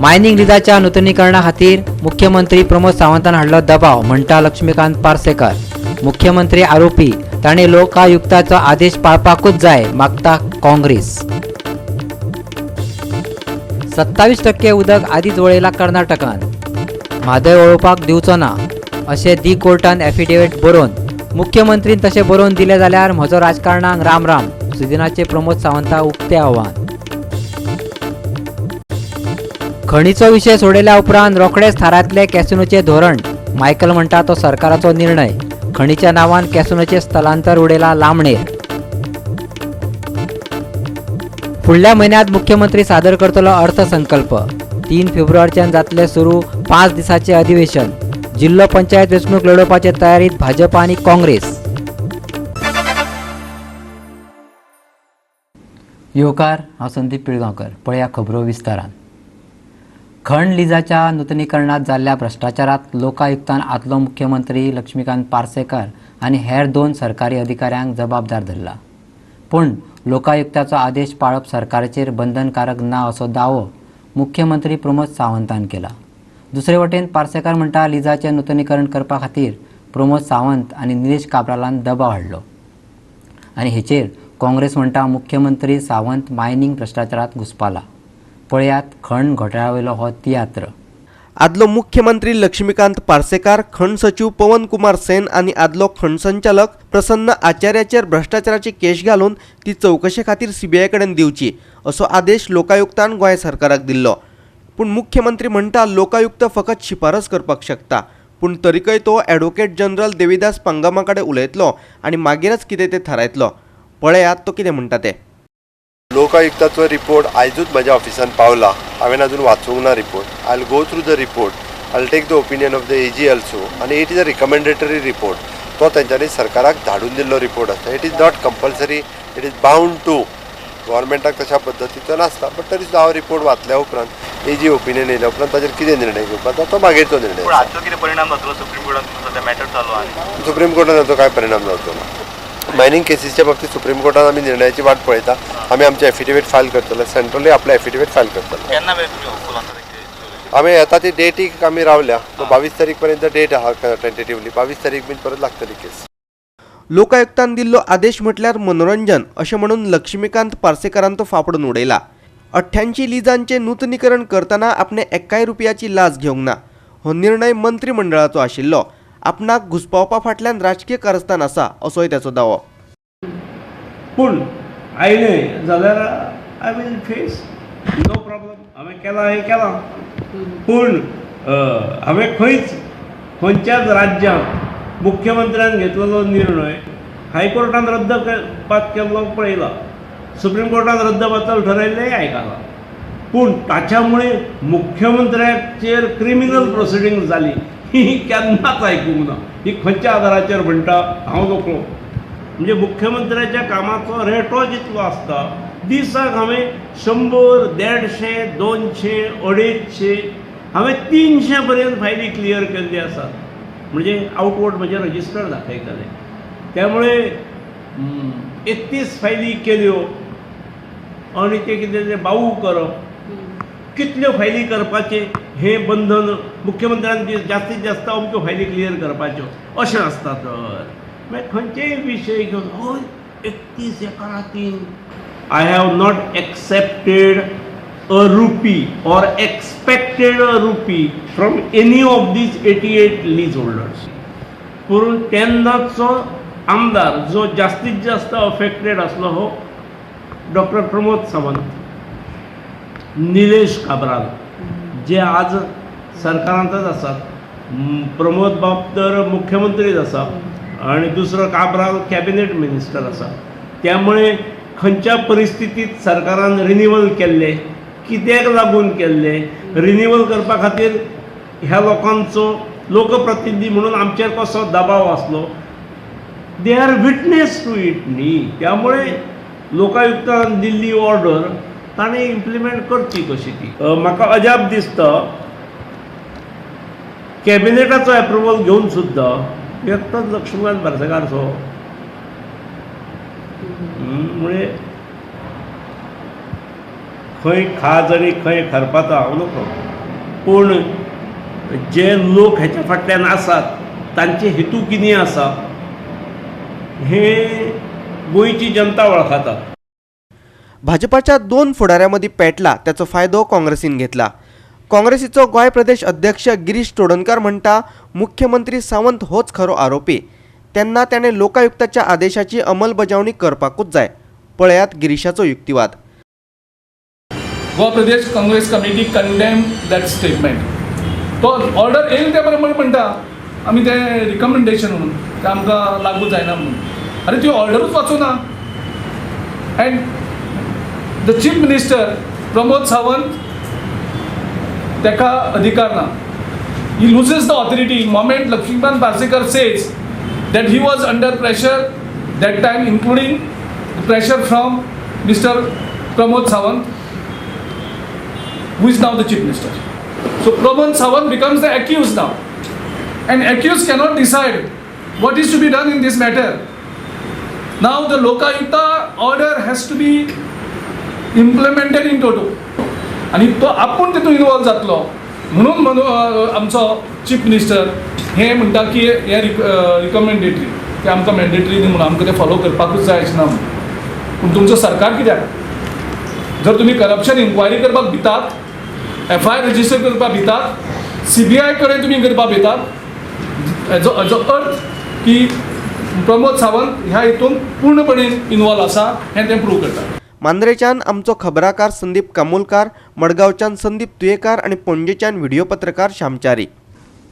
Mining लिजाच्या नूतनीकरणा खातीर मुख्यमंत्री प्रमोद सावंतान हाडलो दबाव, म्हणटा लक्ष्मीकांत पार्सेकर. मुख्यमंत्री आरोपी, ताणें लोकायुक्ताचो आदेश पाळपाकूच जाय, मागता काँग्रेस. 27% उदक आदींच वळयला कर्नाटकान. म्हादय वळोवपाक दिवचो ना अशें दी कोर्टान एफिडेविट बरोवन. मुख्यमंत्रीन तशें बरोवन दिलें जाल्यार म्हजो राजकारणाक राम राम, सुदिनाचे प्रमोद सावंताक उक्ते आव्हान. खणीचो विशय सोडयल्या उपरांत रोखडेच थारायतले कॅसिनोचे धोरण. मायकल म्हणटा तो सरकाराचो निर्णय. खणीच्या नांवान कॅसिनोचे स्थलांतर उडयला लांबणेर. फुडल्या म्हयन्यांत मुख्यमंत्री सादर करतलो अर्थसंकल्प. 3 फेब्रुवारीच्यान जातले सुरू 5 दिसांचे अधिवेशन. जिल्लो पंचायत वेंचणूक लडोवपाचे तयारीत भाजप आनी काँग्रेस. योकार, हांव संदीप पिळगांवकर. पळया खबरो विस्तारान. खण लिजाच्या नूतनीकरणात जाल्ल्या भ्रश्टाचारात लोकायुक्तान आदलो मुख्यमंत्री लक्ष्मीकांत पार्सेकर आनी हेर 2 सरकारी अधिकाऱ्यांक जबाबदार धरला. पूण लोकायुक्ताचो आदेश पाळप सरकाराचेर बंधनकारक ना असो दावो मुख्यमंत्री प्रमोद सावंतान केला. दुसरे वटेन पार्सेकर म्हणटा लिजाचें नूतनीकरण करपा खातीर प्रमोद सावंत आनी निलेश काब्रालान दबाव हाडलो. आनी हेचेर काँग्रेस म्हणटा मुख्यमंत्री सावंत मायनिंग भ्रश्टाचारात घुस्पाला. पळयात खण घोटाळ्यावयलो हो तियात्र. आदलो मुख्यमंत्री लक्ष्मीकांत पार्सेकार, खण सचिव पवन कुमार सेन आनी आदलो खण संचालक प्रसन्न आचार्याचेर भ्रश्टाचाराची केस घालून ती चवकशे खातीर सीबीआय कडेन दिवची असो आदेश लोकायुक्तान गोंय सरकाराक दिल्लो. पूण मुख्यमंत्री म्हणटा लोकायुक्त फकत शिफारस करपाक शकता. पूण तरीकय तो ॲडव्होकेट जनरल देविदास पांगमा कडेन उलयतलो आनी मागीरच कितें तें थारायतलो. पळयात तो कितें म्हणटा तें. लोकायुक्ताचो रिपोर्ट आयजूच म्हज्या ऑफिसान पावला. हांवें अजून वाचूंक ना report. I will go through the report. I will take the opinion of the AG also. आनी it is a recommendatory report. तो तेंच्यांनी सरकाराक धाडून दिल्लो रिपोर्ट आसता. It is not compulsory. It is bound to. गव्हर्मेंटाक तशा पद्दतीचो नासता. बट तरी सुद्दां हांव रिपोर्ट वाचल्या उपरांत एजी ओपिनियन येयल्या उपरांत ताचेर कितें निर्णय घेवपाचो तो मागीरचो निर्णय. कितें परिणाम जातलो सुप्रीम कोर्टान सध्या मॅटर चालू आनी सुप्रीम कोर्टान हाचो काय परिणाम जावचो ना. मायनिंग केसीसच्या बाबतीत सुप्रीम कोर्टान आमी निर्णयाची वाट पळयता. आमी आमचे एफिडेविट फायल करतले. सेंट्रली आपले एफिडेविट फायल करतले. आमी येता ती डेटीक आमी रावल्या. 22 तारीख पर्यंत डेट आहा टेंटेटिवली. 22 तारीख बीन परत लागतली केस. लोकायुक्तान दिल्लो आदेश म्हटल्यार मनोरंजन अशें म्हणून लक्ष्मीकांत पार्सेकरान तो फापडून उडयला. 88 लिजांचें नूतनीकरण करतना आपणे एक्काय रुपयाची लाच घेवंक ना. हो निर्णय मंत्रिमंडळाचो आशिल्लो. आपणाक घुस्पावपा फाटल्यान राजकीय कारस्थान आसा असोय ताचो दावो. पूण आयलें जाल्यार I will face. No problem. हांवें केलां हें केलां. पूण हांवें खंयच्याच राज्यांत मुख्यमंत्र्यान घेतलेलो निर्णय हायकोर्टान रद्द करपाक केल्लो पळयला. सुप्रीम कोर्टान रद्द बातल ठरयल्लेंय आयकलां. पूण ताच्या मुळे मुख्यमंत्र्याचेर क्रिमिनल प्रोसिडींग जाली ही केन्नाच आयकूंक ना. ही खंयच्या आदाराचेर म्हणटा हांव नकळो. म्हणजे मुख्यमंत्र्याच्या कामाचो रेटो जितलो आसता दिसाक हांवें 100, 150, 200, 250 हांवें 300 पर्यंत फायली क्लियर केल्ली आसात. म्हणजे आउटवर्ड म्हजे रजिस्टर दाखयताले. त्यामुळे 31 फायली केल्यो आनी ते कितें तें बावू करप. कितल्यो फायली करपाचे हें बंधन मुख्यमंत्र्यान जास्तीत जास्त अमक्यो फायली क्लियर करपाच्यो अशें आसता. तर मागीर खंयचेय विशय घेवन हय 31 एका रातीन. I have not accepted a RuPay or expected a RuPay from any of these 88 lease holders. पूण तेन्नाचो आमदार जो जास्तीत जास्त अफेक्टेड आसलो हो डॉक्टर प्रमोद सावंत, निलेश काब्राल जे आज सरकारांतच आसात. प्रमोद बाब तर मुख्यमंत्रीच आसा आनी दुसरो काब्राल कॅबिनेट मिनिस्टर आसा. त्यामुळे खंयच्या परिस्थितीत सरकारान रिन्यूवल केल्ले, कित्याक लागून केल्ले, रिन्यूवल करपा खातीर ह्या लोकांचो लोकप्रतिनिधी म्हणून आमचेर कसो दबाव आसलो, they are witness to it न्ही. त्यामुळे लोकायुक्तान दिल्ली ऑर्डर ताणें इम्प्लिमेंट करची कशी ती. म्हाका अजाप दिसता कॅबिनेटाचो एप्रुवल घेवन सुद्दां एकटोच लक्ष्मीकांत पार्सेकारचो म्हणजे खंय खाज आनी खंय खरपाता हांव नकळो. पूण जे लोक हेच्या फाटल्यान आसात तांचे हेतू कितें आसा हे गोंयची जनता वळखता. भाजपाच्या 2 फुडाऱ्यांमदीं पेटला त्याचो फायदो काँग्रेसीन घेतला. काँग्रेसीचो गोंय प्रदेश अध्यक्ष गिरीश चोडणकर म्हणटा मुख्यमंत्री सावंत होच खरो आरोपी. तेन्ना ताणें लोकायुक्ताच्या आदेशाची अंमलबजावणी करपाकूच जाय. पळयात गिरीशाचो युक्तिवाद. Goa Pradesh Congress committee condemn that statement. तो ऑर्डर येईल त्या प्रमाणे म्हणटा आमी ते रिकमेंडेशन म्हणून ते आमकां लागू जायना म्हणून. अरे ती ऑर्डरूच वाचूना. And the chief minister Pramod Sawant ताका अधिकार ना. He loses the authority moment Laxmikant Parsekar says that he was under pressure that time, including pressure from Mr. Pramod Sawant, who is now the chief minister. So Pramod Sawant becomes the accused now, and accused cannot decide what is to be done in this matter. Now the Lokayukta order has to be implemented in toto, आणि तो आपण तितून involve जातलो म्हणून आमचो chief minister हे म्हणटा की हे रिकमेंडेटरी की आमकां मॅन्डेटरी न्ही म्हणून आमकां ते फॉलो करपाकूच जाय अशें ना म्हणून. पूण तुमचो सरकार कित्याक जर तुमी करप्शन इन्क्वायरी करपाक भितात, FIR रजिस्टर करपाक भितात, CBI कडेन तुमी करपाक भितात, हेजो अर्थ की प्रमोद सावंत ह्या हितून पूर्णपणे इन्वॉल्व आसा हें तें प्रूव करता. मांद्रेच्यान आमचो खबराकार संदीप कामोलकार, मडगांवच्यान संदीप तुयेकार आणि पणजेच्यान व्हिडिओ पत्रकार श्यामचारी.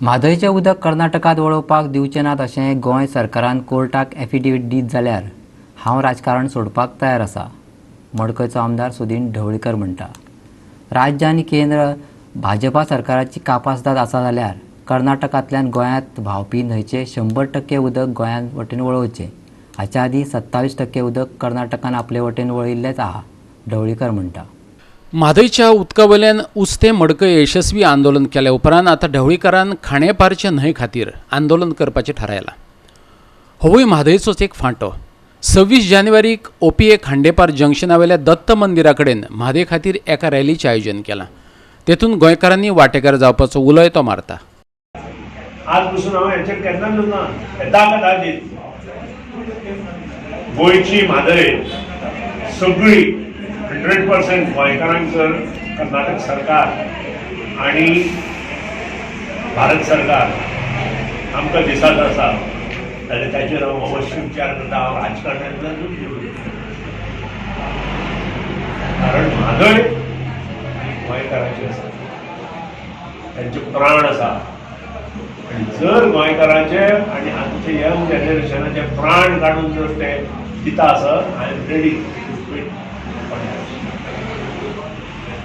म्हादयचें उदक कर्नाटकांत वळोवपाक दिवचें नात अशें गोंय सरकारान कोर्टाक एफिडेवीट दीत जाल्यार हांव राजकारण सोडपाक तयार आसा, मडकयचो आमदार सुदीन ढवळीकर म्हणटा. राज्य आनी केंद्र भाजपा सरकाराची कापासदाद आसा जाल्यार कर्नाटकांतल्यान गोंयांत व्हांवपी न्हंयचें 100% उदक गोंयां वटेन वळोवचें. हाच्या आदी 27% उदक कर्नाटकान आपले वटेन वळिल्लेंच आहा, ढवळीकर म्हणटा. म्हादयच्या उदका वयल्यान उस्ते मडकय यशस्वी आंदोलन केल्या उपरांत आतां ढवळीकरान खांडेपारचे न्हंय खातीर आंदोलन करपाचें थारायलां. होवूय म्हादयचोच एक फांटो. 26 जानेवारीक OPA खांडेपार जंक्शना वयल्या दत्त मंदिरा कडेन म्हादय खातीर एका रॅलीचें आयोजन केलां. तेतून गोंयकारांनी वांटेकार जावपाचो उलोय तो मारता. आज पसून हांव हेचेर केन्ना उलयना. येता दीत गोंयची म्हादय सगळी 100% गोंयकारांक जर कर्नाटक सरकार आणि भारत सरकार आमकां दिसात आसा जाल्यार ताचेर हांव अवश्य विचार करता. हांव राजकारणांतल्यान कारण म्हादय गोंयकारांची आसा, तांचे प्राण आसा. आणि जर गोंयकारांचे आणि आमचे यंग जनरेशनाचे प्राण काढून जर ते दिता आसत, I am ready to quit.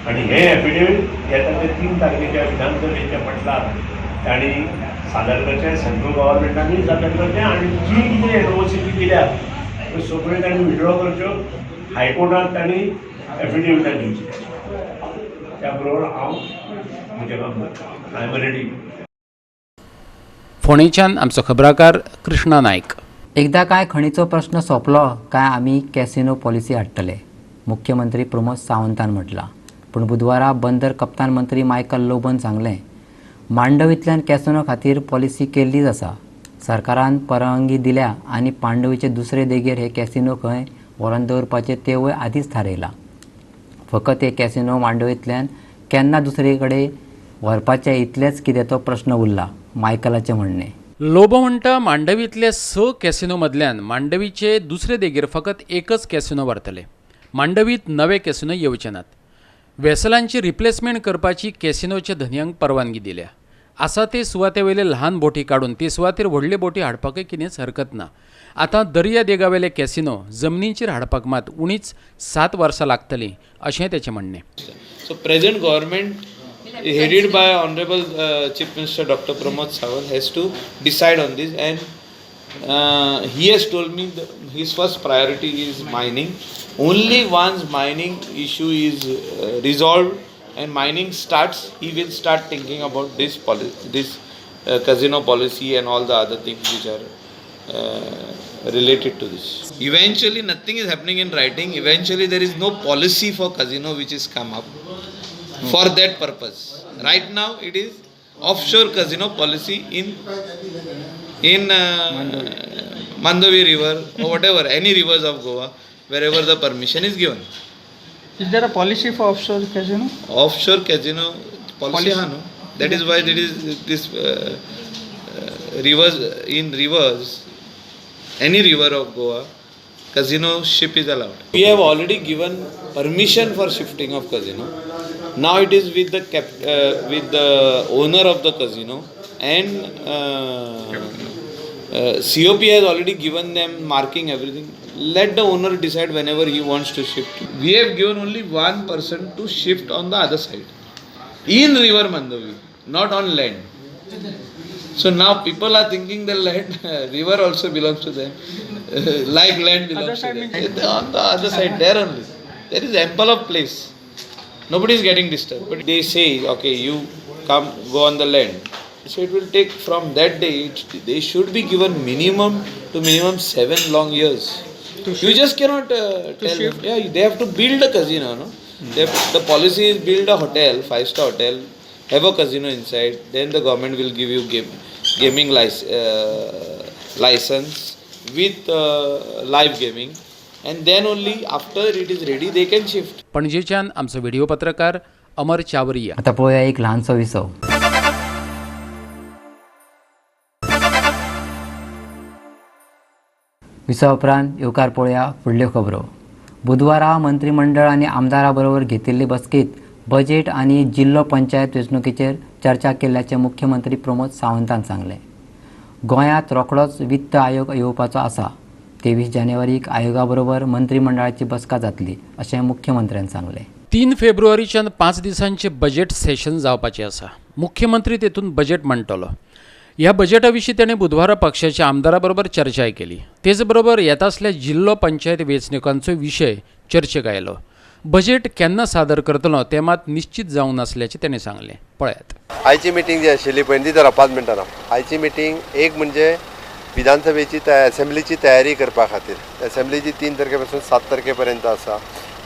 आणि हे एफिडेवीट येता ते 3 तारखेच्या विधानसभेच्या म्हटल्यार तांणी सादर करचें, सेंट्रल गव्हर्मेंटांनी सादर करचें आणि जी कितें एट्रोसिटी केल्या त्यो सगळ्यो तांणी विड्रॉ करच्यो. हायकोर्टांत तांणी एफिडेविटां दिवची. त्या बरोबर हांव म्हजें काम करतां. I am ready. फोंडेच्यान आमचो खबराकार कृष्णा नायक. एकदा काय खणीचो प्रश्न सोंपलो काय आमी कॅसिनो पॉलिसी हाडटले, मुख्यमंत्री प्रमोद सावंतान म्हटलां. पूण बुधवारा बंदर कप्तान मंत्री मायकल लोबन सांगलें मांडवींतल्यान कॅसिनो खातीर पॉलिसी केल्लीच आसा. सरकारान परवानगी दिल्या आनी पांडवीचे दुसरे देगेर हे कॅसिनो खंय व्हरोन दवरपाचें तेवूय आदींच थारयलां. फकत हे कॅसिनो मांडवींतल्यान केन्ना दुसरे कडेन व्हरपाचें इतलेंच कितें तो प्रश्न उरला, मायकलाचें म्हणणें. लोबो म्हणटा मांडवींतले 6 कॅसिनो मदल्यान मांडवीचे दुसरे देगेर फकत एकच कॅसिनो व्हरतले. मांडवींत नवे कॅसिनो येवचे नात. वेसलांची रिप्लेसमेंट करपाची कॅसिनोच्या धन्यांक परवानगी दिल्या. आसा ते सुवाते वयले ल्हान बोटी काडून ते सुवातेर व्हडल्यो बोटी हाडपाकय कितेंच हरकत ना. आतां दर्या देगावेले कॅसिनो जमनीचेर हाडपाक मात उणीच 7 वर्सां लागतलीं अशें तेचें म्हणणें. So present government headed by Honorable Chief Minister Dr. Pramod Sawant has to decide on this, and he has told me that his first priority is mining. Only once mining issue is resolved and mining starts, he will start thinking about this policy, this casino policy and all the other things which are related to this. Eventually nothing is happening in writing. Eventually there is no policy for casino which is come up. for that purpose. Right now it is offshore casino policy in Mandovi river or whatever, any rivers of Goa, wherever the permission is given. Is there a policy for offshore casino? Offshore casino policy, no? That is why there is this rivers, in rivers, any river of Goa, casino ship is allowed. We have already given permission for shifting of casino. Now it is with the owner of the casino, and COP has already given them marking everything. Let the owner decide whenever he wants to shift. We have given only one person to shift on the other side, in river Mandovi, not on land. So now people are thinking the land, river also belongs to them, like land belongs to them. On the other side, there only. There is ample of place. Nobody is getting disturbed. But they say, okay, you come, go on the land. So it will take from that day, they should be given minimum 7 long years. You just cannot tell them. Yeah, they have to build a casino, no? The policy is build a hotel, 5-star hotel, have a casino inside, then the government will give you gaming license with live gaming, and then only after it is ready they can shift. पणजेच्यान आमचो video पत्रकार अमर चावरिया. आता पळोवया एक ल्हानसो विसव. विसव उपरांत येवकार पळोवया फुडल्यो खबरो. बुधवारा मंत्रिमंडळ आनी आमदारां बरोबर घेतिल्ले बसकेंत बजेट आनी जिल्लो पंचायत वेंचणुकेचेर चर्चा केल्ल्याचें मुख्यमंत्री प्रमोद सावंतान सांगलें. गोंयांत रोखडोच वित्त आयोग येवपाचो आसा. 23 जानेवारीक आयोगा बरोबर मंत्रिमंडळाची बसका जातली अशें मुख्यमंत्र्यान सांगलें. 3 फेब्रुवारीच्यान 5 दिसांचे बजेट सेशन जावपाचें आसा. मुख्यमंत्री तेतून बजेट मांडटलो. ह्या बजेटा विशीं ताणें बुधवारा पक्षाच्या आमदारां बरोबर चर्चाय केली. तेच बरोबर येता असल्या जिल्लो पंचायत वेंचणुकांचो विशय चर्चेक आयलो. बजेट केन्ना सादर करतलो तें मात निश्चित जावंक नासल्याचें ताणें सांगलें. पळयात. आयची मिटींग जी आशिल्ली पळय ती जरा 5 मिनटां राव. आयची मिटींग एक म्हणजे विधानसभेची असेंब्लीची तयारी करपा खातीर. असेंब्लीची 3 तारखेपासून 7 तारखेपर्यंत आसा.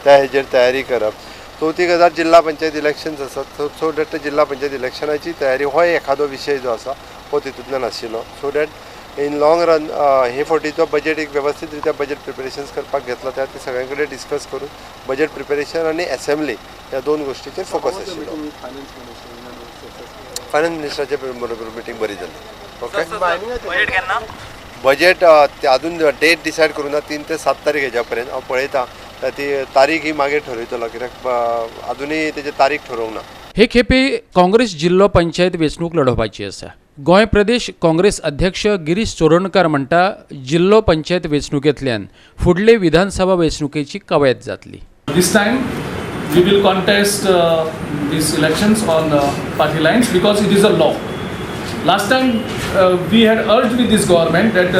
त्या हेजेर तयारी करप. चवथी गजाल जिल्हा पंचायत इलेक्शन्स आसात. सो दॅट जिल्हा पंचायत इलेक्शनाची तयारी हो एखादो विशय जो आसा हो तितूंतल्यान आशिल्लो. So that in long run हे फावटीचो बजेट एक वेवस्थीत रित्या बजेट प्रिपेरेशन्स करपाक घेतलो. त्या ते सगळ्यां कडेन डिस्कस करून बजेट प्रिपेरेशन आनी असेंब्ली ह्या 2 गोश्टीचेर फोकस आशिल्लो. फायनान्स मिनिस्टराचे बरोबर मिटींग बरी जाली. ओके. बजेट केन्ना? बजेट अजून डेट डिसायड करूं ना. 3 ते 7 तारीख हेज्या पर्यंत हांव पळयतां. ती तारीख ही मागीर ठरयतलो कित्याक अजुनूय तेजी तारीख ठरोवंक ना. हे खेपे काँग्रेस जिल्लो पंचायत वेंचणूक लढोवपाची आसा. गोंय प्रदेश काँग्रेस अध्यक्ष गिरीश चोरणकार म्हणटा जिल्लो पंचायत वेंचणुकेंतल्यान फुडले विधानसभा वेंचणुकेची कवायत जातली. This time we will contest these elections on party lines because it is a law. Last time we had urged with this government that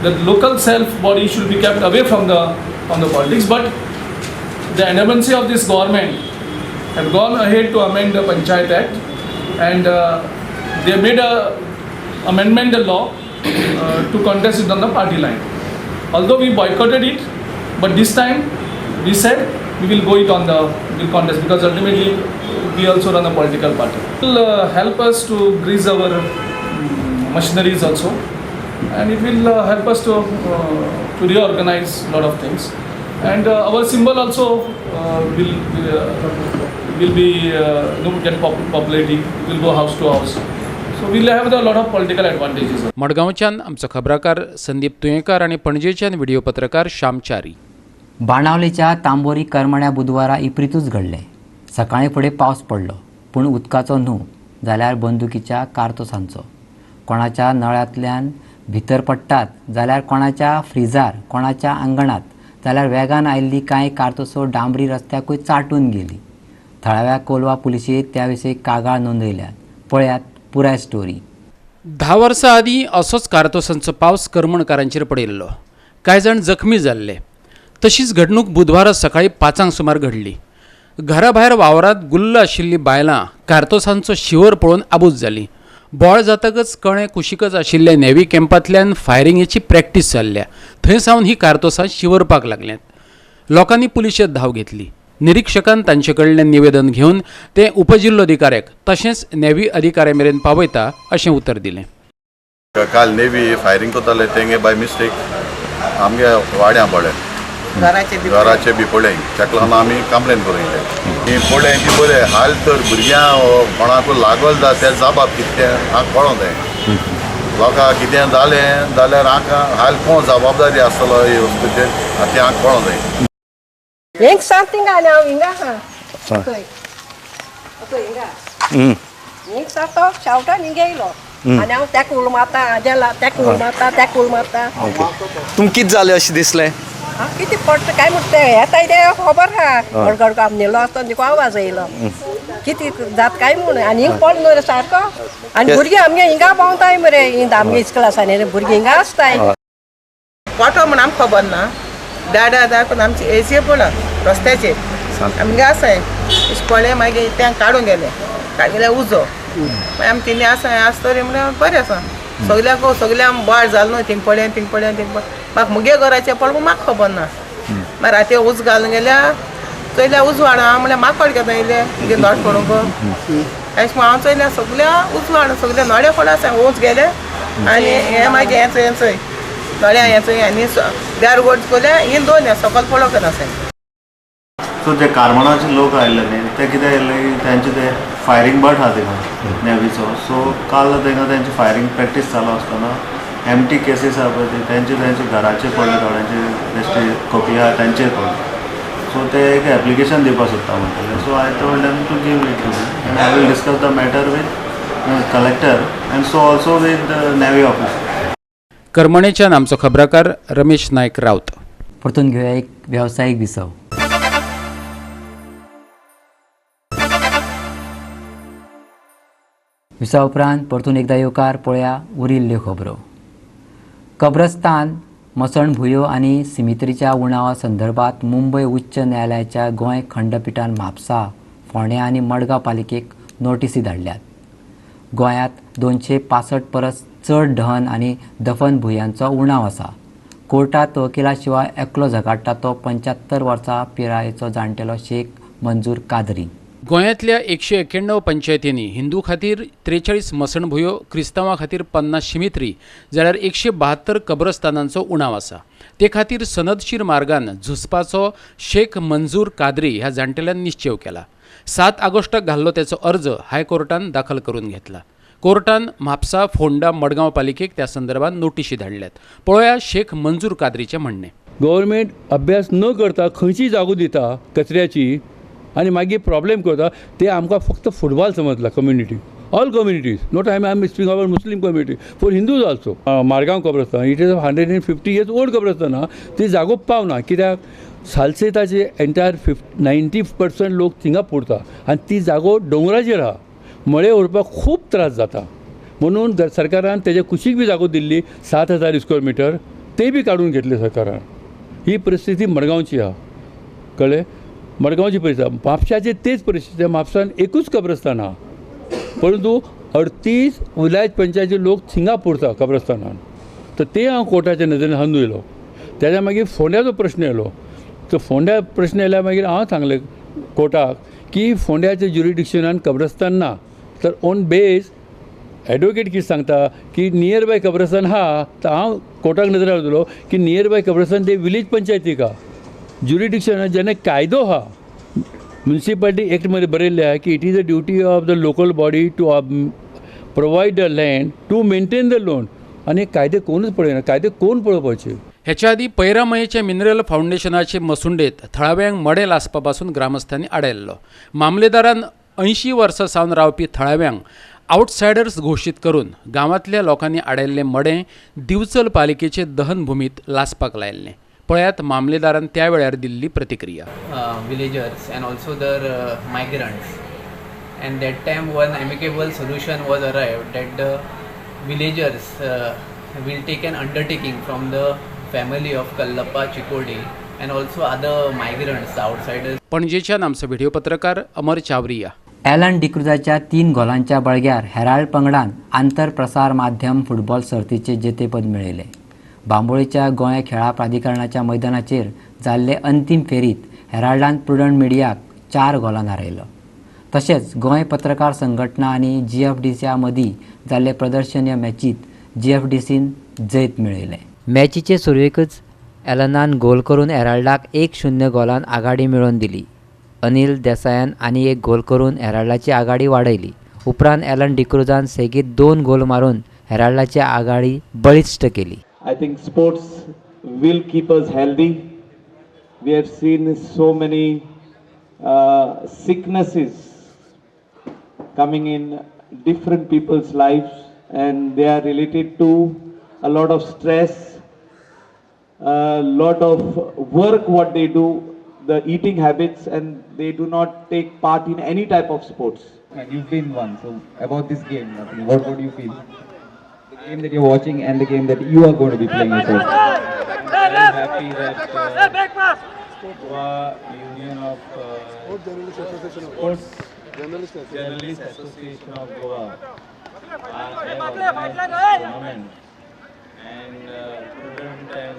the local self body should be kept away from the politics, but the emergency of this government have gone ahead to amend the Panchayat Act, and they made a amendment the law to contest it on the party line. Although we boycotted it, but this time we said we will go it on the contest because ultimately we also run a political party. It will help us to grease our machineries also, and it will help us to reorganize a lot of things. And our symbol also will be get popularity. Will go house to house. So we'll have a lot of political advantages. मडगांवच्यान आमचो खबराकार संदीप तुयेंकार आनी पणजेच्यान video पत्रकार श्याम च्यारी. बाणावलेच्या तांबोरी करमण्या बुधवारा इप्रितूच घडलें. सकाळी फुडें पावस पडलो पूण उदकाचो न्हू जाल्यार बंदुकीच्या कारतुसांचो. कोणाच्या नळ्यांतल्यान भितर पडटात जाल्यार कोणाच्या फ्रिजार, कोणाच्या आंगणात जाल्यार वेगान आयिल्ली कांय कारतुसो डांबरी रस्त्याकूय चाटून गेली. थळाव्या कोलवा पुलिशेन त्या विशीं कागाळ नोंदयल्यात. पळयात पुराय स्टोरी. 10 वर्सां आदीं असोच कारतुसांचो पावस करमणकारांचेर पडिल्लो. कांय जाण जखमी जाल्ले. तशीच घडणूक बुधवारा सकाळी 5 सुमार घडली. घरा भायर वावरांत गुल्ल आशिल्लीं बायलां कारतुसांचो शिवर पळोवन आबूज जालीं. बोळ जातकच कणे कुशीकच आशिल्ल्या नेव्ही कॅम्पांतल्यान फायरिंगेची प्रॅक्टीस चल्ल्या. थंय सावन ही कारतुसां शिवरपाक लागल्यांत. लोकांनी पुलिशेंत धांव घेतली. निरीक्षकान तांचे कडल्यान निवेदन घेवन ते उपजिल्लोधिकाऱ्याक तशेंच नेव्ही अधिकाऱ्या मेरेन पावयता अशें उतर दिलें. काल नेव्ही फायरिंग करताले तेंगे बाय मिस्टेक आमगे वाड्या पडले घराचे बी पडले ताका लागून आमी कंप्लेन करूंक ती पडले ती बरे हाल तर भुरग्यां कोणाक लागल जा ते जबाब कितें हांव कळों जाय लोकांक कितें जालें जाल्यार हांकां हाल कोण जबाबदारी आसतलो हे वस्तूचेर तें हांव कळों जाय. Yang something ada inga ha. Okay. Okay inga. Yang satu chauta ninguém lo. Ana tekul mata ajala tekul mata. तुम कित जालें अशें दिसलें? हा किती पडटा काय म्हणते येता इथे खबर हा गडगड काम नेलो असतो निको आवाज येयलो किती जात काय म्हणून आणि हिंग पड न्हू रे सारको आणि भुरगीं आमगे हिंगा पावताय मरे हिंग आमगे इस्कलासांनी रे भुरगीं हिंगा आसताय वाटो म्हण आमकां खबर ना दादा दाखोवन आमचे एसी पळय रस्त्याचेर आमगे आसाय इस्कोळे मागीर तें काडून गेले गेल्यार उजो मागीर आमी तिनी आसतरी म्हळ्यार बरें आसा सगळ्यांक वाड जालो न्हू थिंग पळय म्हाका मुगे घराचें पळोवंक म्हाका खबर ना मागीर राती उज घालून गेल्यार चयल्या उजवाड हांव म्हळ्यार म्हाका कळटा घेता येयले मुगे नोट पळोवंक अशें म्हण हांव चयल्या सगळ्या उजवाड सगळे नोडे पडा आसा उंच गेले आनी हें मागीर हें चोय नोड्या हें चोय आनी देर गोड कोल्या ही दोन हें सकयल पळोवंक नासा. सो ते कारमणाचे लोक आयिल्ले न्ही ते कितें आयिल्ले तेंचे ते फायरींग बट आहा थिंगा नेव्हीचो सो काल थिंगा तेंची फायरींग प्रॅक्टीस चालू आसतना एमटी केसीस आहा पळय ती तेंचे घराचे पडले थोड्यांचे बेश्टे कॉपी आहा तेंचेर पडले सो ते एक एप्लिकेशन दिवपाक सोदता म्हणटाले so I told them to give it to me and I will discuss the matter with collector and so also with navy officer. करमणेच्यान आमचो खबराकार रमेश नायक रावत. परतून घेऊया एक व्यावसायिक विसव. विसा उपरांत परतून एकदा येवकार पळया उरिल्ल्यो खबरो. कब्रस्तान मसणभुंयो आनी सिमित्रीच्या उणावा संदर्भात मुंबय उच्च न्यायालयाच्या गोंय खंडपीठान म्हापसा फोंड्या आनी मडगांव पालिकेक नोटीसी धाडल्यात. गोंयांत 265 परस चड दहन आनी दफन भुंयांचो उणाव आसा. कोर्टात वकिला शिवाय एकलो झगडटा तो 75 वर्सां पिरायेचो जाणटेलो शेख मंजूर कादरी. गोंयांतल्या 191 पंचायतींनी हिंदू खातीर 43 मसणभुंयो, क्रिस्तांवां खातीर 50 शिमित्री जाल्यार 172 कब्रस्तानांचो उणाव आसा. ते खातीर सनदशीर मार्गान झुजपाचो शेख मंजूर कादरी ह्या जाणटेल्यान निश्चय केला. 7 ऑगस्टाक घाल्लो तेचो अर्ज हायकोर्टान दाखल करून घेतला. कोर्टान म्हापसा, फोंडा, मडगांव पालिकेक त्या संदर्भात नोटीसी धाडल्यात. पळोवया शेख मंजूर कादरीचें म्हणणें. गव्हर्मेंट अभ्यास न करता खंयची जागो दिता कचऱ्याची आनी मागीर प्रॉब्लेम करता ते आमकां फक्त फुटबॉल समजला community all communities not I am speaking about Muslim community for Hindus also. Margao कब्रस्तान इट इज 150 years ओल्ड कब्रस्तान आहा ती जागो पावना कित्याक सालसेताचे एंटायर 90% लोक थिंगा पुरता आनी ती जागो दोंगराचेर आहा मळे उरपाक खूब त्रास जाता म्हणून सरकारान तेजे कुशीक बी जागो दिल्ली 7,000 स्क्वेअर मिटर ते बी काडून घेतले सरकारान. ही परिस्थिती मडगांवची आहा कळ्ळें मडगांवची परिस्थिती. म्हापशाची तेच परिस्थिती म्हापसान एकूच कब्रस्तान आहा परंतु 38 विलायत पंचायतीचे लोक थिंगा पुरता कब्रस्तानान तर ते हांव कोर्टाच्या नदरेन हाडून दिलो. तेज्या मागीर फोंड्याचो प्रश्न येयलो तर फोंड्या प्रश्न येयल्या मागीर हांव सांगलें कोर्टाक की फोंड्याच्या ज्युरिडिक्शनान कब्रस्तान ना तर ऑन बेस एडवोकेट कितें सांगता की नियर बाय कब्रस्तान आहा तर हांव कोर्टाक नदर हाडलो की नियर बाय कब्रस्तान ते विलेज पंचायतीक आहा. ज्युरिडिक्शन जेन्ना कायदो आहा म्युनिसिपालिटी एक्टमध्ये बरयल्लें आहा की it is a duty of the local body to provide the land to maintain the loan आनी कायदे कोणूच पळयना. कायदे कोण पळोवपाचे. ह्याच्या आधी पैरामयेच्या मिनरल फाउंडेशनाचे मसुंडेत थळाव्यांक मडे लासपा पासून ग्रामस्थांनी आडायल्लो. मामलेदारान 80 वर्सां सावन रावपी थळाव्यांक आउटसायडर्स घोशीत करून गांवांतल्या लोकांनी आडायल्ले मडे दिवचल पालिकेचे दहन भूमीत लासपाक लायल्ले. पळयात मामलेदारान त्या वेळार दिल्ली प्रतिक्रिया. विलेजर्स अँड ऑल्सो दर migrants and that time one amicable solution was अरायव्ड that the villagers will take an undertaking from the family of Kallappa Chikodi and also other migrants, outsiders. पणजेच्यान आमचो व्हिडिओ पत्रकार अमर चावरिया. ॲलन डिक्रुजाच्या 3 गोलांच्या बळग्यार हेराल्ड पंगडान आंतर प्रसार माध्यम football सर्तीचे जेतेपद मेळयले. बांबोळेच्या गोंय खेळा प्राधिकरणाच्या मैदानाचेर जाल्ले अंतीम फेरीत हेराल्डान प्रुडंट मिडियाक 4 गोलान हारयलो. तशेंच गोंय पत्रकार संघटना आनी GFDCच्या मदीं जाल्ले प्रदर्शनीय मॅचीत GFDCन जैत मेळयलें. मॅचीचे सुरवेकच एलनान गोल करून हेराल्डाक 1-0 गोलान आघाडी मेळोवन दिली. अनिल देसायान आनी एक गोल करून हेराल्डाची आघाडी वाडयली. उपरांत एलन डिक्रूजान सेगीत 2 गोल मारून हेराल्डाची आघाडी बळिश्ट केली. I think sports will keep us healthy. We have seen so many sicknesses coming in different people's lives, and they are related to a lot of stress, a lot of work what they do, the eating habits, and they do not take part in any type of sports. And you've been one, so about this game, what would you feel? The game that you're watching and the game that you are going to be playing yourself. I'm happy that Goa Union of Sports Journalist Association of Goa have organized this tournament, and Prudent and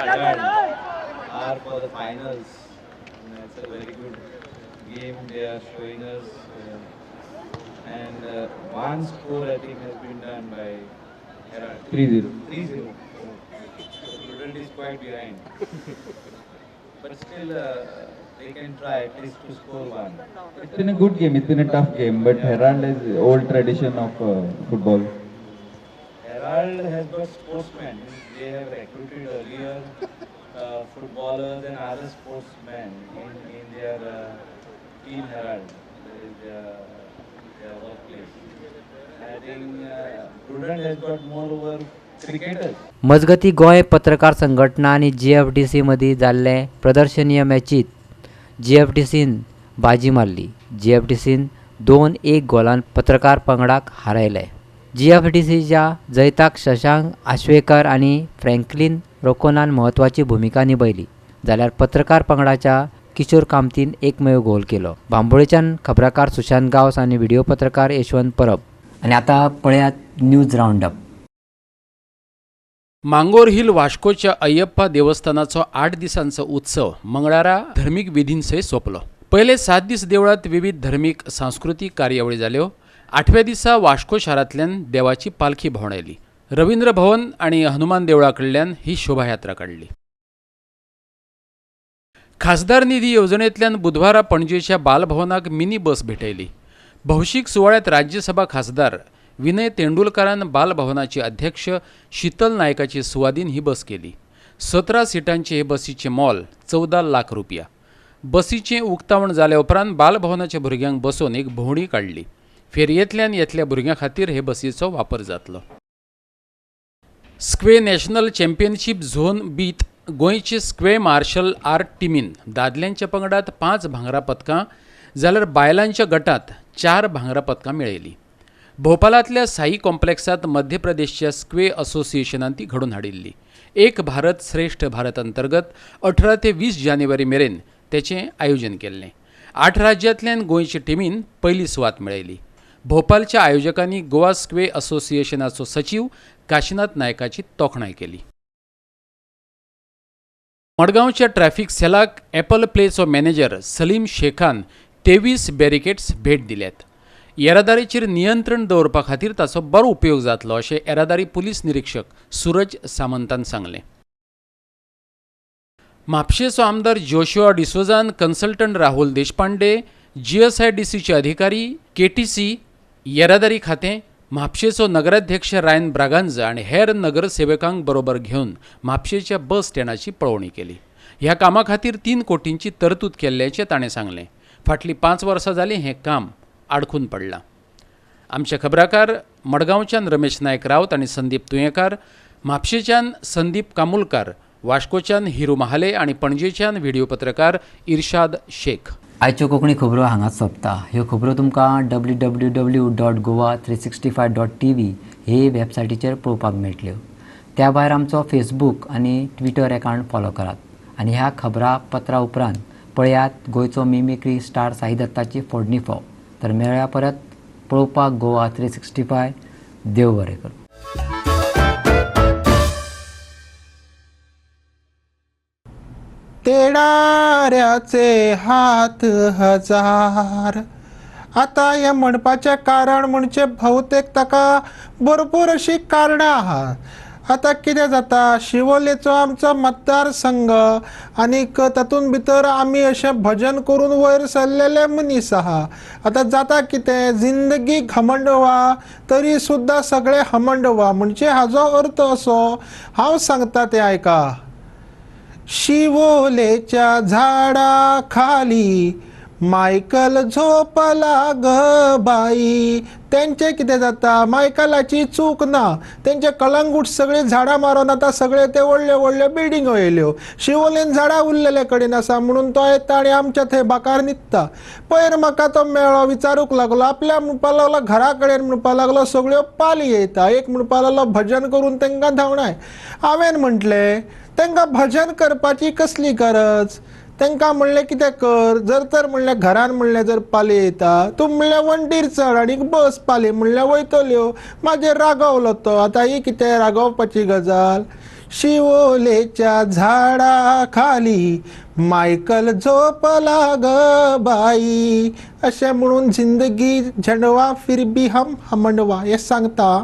Herald are for the finals. And that's a very good game they are showing us, and one score I think has been done by Herald. 3-0. 3-0. Prudent is quite behind, but still they can try at least to score one. It's been a good game, it's been a tough game, but Herald is old tradition of football. Herald has got sportsmen. They have recruited earlier footballers and other sportsmen in their team Herald, their workplace. I think Prudent has got more over cricketers. मजगती गोंय पत्रकार संघटना आनी GFDC मदीं जाल्ले प्रदर्शनीय मॅचीत GFDCन बाजी मारली. GFDCन 2-1 Golan पत्रकार पंगडाक हारयले. GFDCच्या जैताक शशांक आश्वेकर आनी फ्रँकलिन रोकोनान म्हत्वाची भुमिका निभयली, जाल्यार पत्रकार पंगडाच्या किशोर कामतीन एकमेव गोल केलो. बांबोळेच्यान खबराकार सुशांत गावस आनी व्हिडिओ पत्रकार यशवंत परब. आनी आतां पळयात news round up. Mangor Hill वास्कोच्या अय्यप्पा देवस्थानाचो 8 दिसांचो उत्सव मंगळारा धर्मीक विधींसय सोंपलो. पयले 7 दीस देवळांत विविध धर्मीक सांस्कृतीक कार्यावळी जाल्यो. 8व्या दिसा वास्को शारांतल्यान देवाची पालखी भोंवडायली. रवींद्र भवन आनी हनुमान देवळा कडल्यान ही शोभायात्रा काडली. खासदार निधी येवजणेंतल्यान बुधवारा पणजेच्या बालभवनाक मिनी बस भेटयली. भौशीक सुवाळ्यात राज्यसभा खासदार विनय तेंडुलकरान बालभवनाची अध्यक्ष शीतल नायकाची सुवादीन ही बस केली. 17 सिटांचे हे बसीचे मोल 14 लाख रुपया. बसीचें उक्तावण जाल्या उपरांत बालभवनाच्या भुरग्यांक बसोवन एक भोंवडी काडली. फेरयेंतल्यान येतल्या भुरग्यां खातीर हे बसीचो वापर जातलो. स्क्वे नॅशनल चॅम्पियनशीप झोन बीत गोंयचे स्क्वे मार्शल आर्ट टिमीन दादल्यांच्या पंगडात 5 भांगरा पदकां जाल्यार बायलांच्या गटात 4 भांगरा पदकां मेळयलीं. भोपाळांतल्या साई कॉम्प्लेक्सात मध्य प्रदेशच्या स्क्वे असोसिएशनान ती घडोवन हाडिल्ली. एक भारत श्रेष्ठ भारत अंतर्गत 18 ते 20 जानेवारी मेरेन तेचें आयोजन केल्लें. 8 राज्यांतल्यान गोंयचे टिमीन पयली सुवात मेळयली. भोपाळच्या आयोजकांनी गोवा स्क्वे असोसिएशनाचो सचिव काशीनाथ नायकाची तोखणाय केली. मडगांवच्या traffic सेलाक Apple प्लेचो manager Salim Shekhan 23 barricades भेट दिल्यात. येरादारीचेर नियंत्रण दवरपा खातीर ताचो बरो उपयोग जातलो अशें येरादारी पुलीस निरीक्षक सूरज सामंतान सांगलें. म्हापशेचो आमदार जोशुआ डिसोजान कन्सल्टंट राहुल देशपांडे, GSIDCचे अधिकारी, KTC, येरादारी खातें, म्हापशेचो नगराध्यक्ष रायन ब्रागांझ आनी हेर नगरसेवकांक बरोबर घेवन म्हापशेच्या बस स्टँडाची पळोवणी केली. ह्या कामा खातीर 3 कोटींची तरतूद केल्ल्याचें ताणें सांगलें. फाटलीं 5 वर्सां जालीं हें काम आडखून पडलां. आमचे खबराकार मडगांवच्यान रमेश नायक रावत आनी संदीप तुयेंकार, म्हापशेच्यान संदीप कामुलकार, वास्कोच्यान हिरू महाले आनी पणजेच्यान व्हिडिओ पत्रकार इर्शाद शेख. आयच्यो कोंकणी खबरो हांगाच सोंपता. ह्यो खबरो तुमकां www.goa365.tv हे वेबसायटीचेर पळोवपाक मेळटल्यो. त्या भायर आमचो फेसबूक आनी ट्विटर अकावंट फॉलो करात. आनी ह्या खबरां पत्रां उपरांत पळयात गोंयचो मिमिक्री स्टार साई दत्ताची फोडणी फाव. तर मेळ्या परत पळोवपाक गोवा 365. देव बरें करूं. तेरा वाऱ्याचे हात हजार. आता या म्हणपाचे कारण म्हणजे बहुतेक ताका भरपूर अशी कारणां आहात. आता कितें जाता, शिवोलेचो आमचो मतदारसंघ आनीक तातूंत भितर आमी अशें भजन करून वयर सरलेले मनीस आहा. आता जाता कितें, जिंदगी घमंडवा तरी सुद्दां सगळे हमंडवा. म्हणजे हाजो अर्थ असो, हांव सांगता तें आयका. शिवोलेच्या झाडा खाली मायकल झोपला ग बाई. तेंचे कितें जाता, मायकलाची चूक ना. तेंचे कळंगूट सगळी झाडां मारून आतां सगळे ते व्हडल्यो व्हडल्यो बिल्डिंगो येयल्यो. शिवोलेन झाडां उरलेले कडेन आसा म्हणून तो येता आनी आमच्या थंय बाकार न्हिदता. पयर म्हाका तो मेळ्ळो, विचारूंक लागलो, आपल्या म्हणपा लागलो घरा कडेन म्हणपा लागलो सगळ्यो पाली येता. एक म्हणपा लागलो भजन करून तांकां धांवणाय. हांवें म्हटलें तांकां भजन करपाची कसली गरज. तांकां म्हणलें कितें कर, जर तर म्हणलें घरान म्हणलें जर पाली येता, तूं म्हणलें वंटीर चड आनी बस पाली म्हणलें वयतल्यो. मागीर रागवलो तो. आतां ही कितें रागवपाची गजाल. शिवोलेच्या झाडा खाली मायकल झोपला ग बाई. अशें म्हणून जिंदगी झंडवा फिर भी हम हमंडवा हे सांगता.